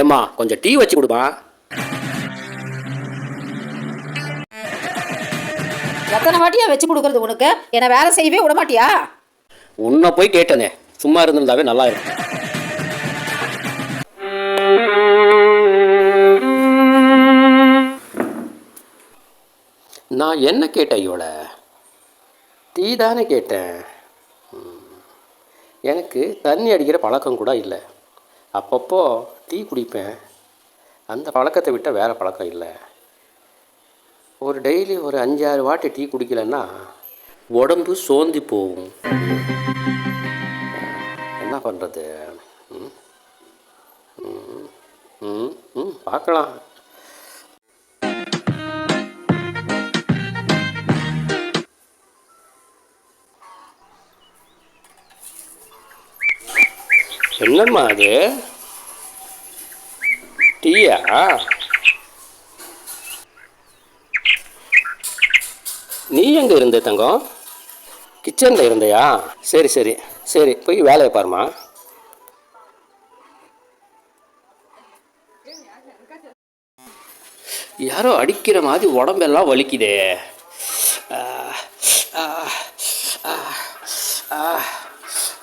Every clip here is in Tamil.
ஏம்மா கொஞ்சம் டீ வச்சு கொடுமா. எத்தனை வாட்டியா வச்சு கொடுக்கறது உனக்கு? என்ன வேலை செய்யவே விட மாட்டியா? உன்னை போய் கேட்டனே, சும்மா இருந்திருந்தாவே நல்லா இருக்கும். நான் என்ன கேட்டேன் இவளை? டீ தானே கேட்டேன். எனக்கு தண்ணி அடிக்கிற பழக்கம் கூட இல்லை. அப்பப்போ டீ குடிப்பேன். அந்த பழக்கத்தை விட்டால் வேறு பழக்கம் இல்லை. ஒரு டெய்லி ஒரு 5-6 வாட்டி டீ குடிக்கலைன்னா உடம்பு சோர்ந்து போகும். என்ன பண்ணுறது? பார்க்கலாம். என்னம்மா அது? டீயா? நீ எங்கே இருந்த தங்கம்? கிச்சனில் இருந்தையா? சரி சரி சரி, போய் வேலையை பாருமா. யாரோ அடிக்கிற மாதிரி உடம்பெல்லாம் வலிக்குதே.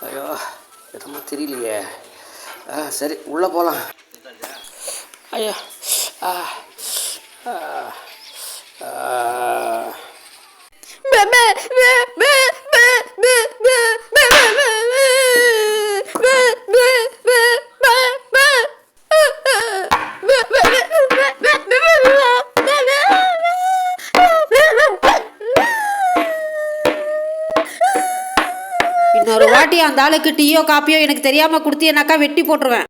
ஐயோ, எதுவுமே தெரியலையே. சரி, உள்ளே போகலாம். ஐயா, இன்னொரு வாட்டி அந்த ஆளுக்கு டீயோ காப்பியோ எனக்கு தெரியாம கொடுத்தீனாக்கா வெட்டி போட்டுருவேன்.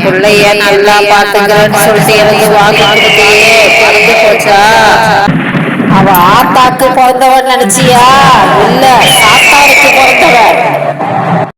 பிள்ளைய நல்லா பாத்துக்கிறேன்னு சொல்லிட்டு எனக்கு வாங்கி கொடுத்தியே, பறந்து போச்சா? அவ ஆத்தாக்கு பிறந்தவன் நினைச்சியா? இல்ல, சாத்தாருக்கு பிறந்தவன்.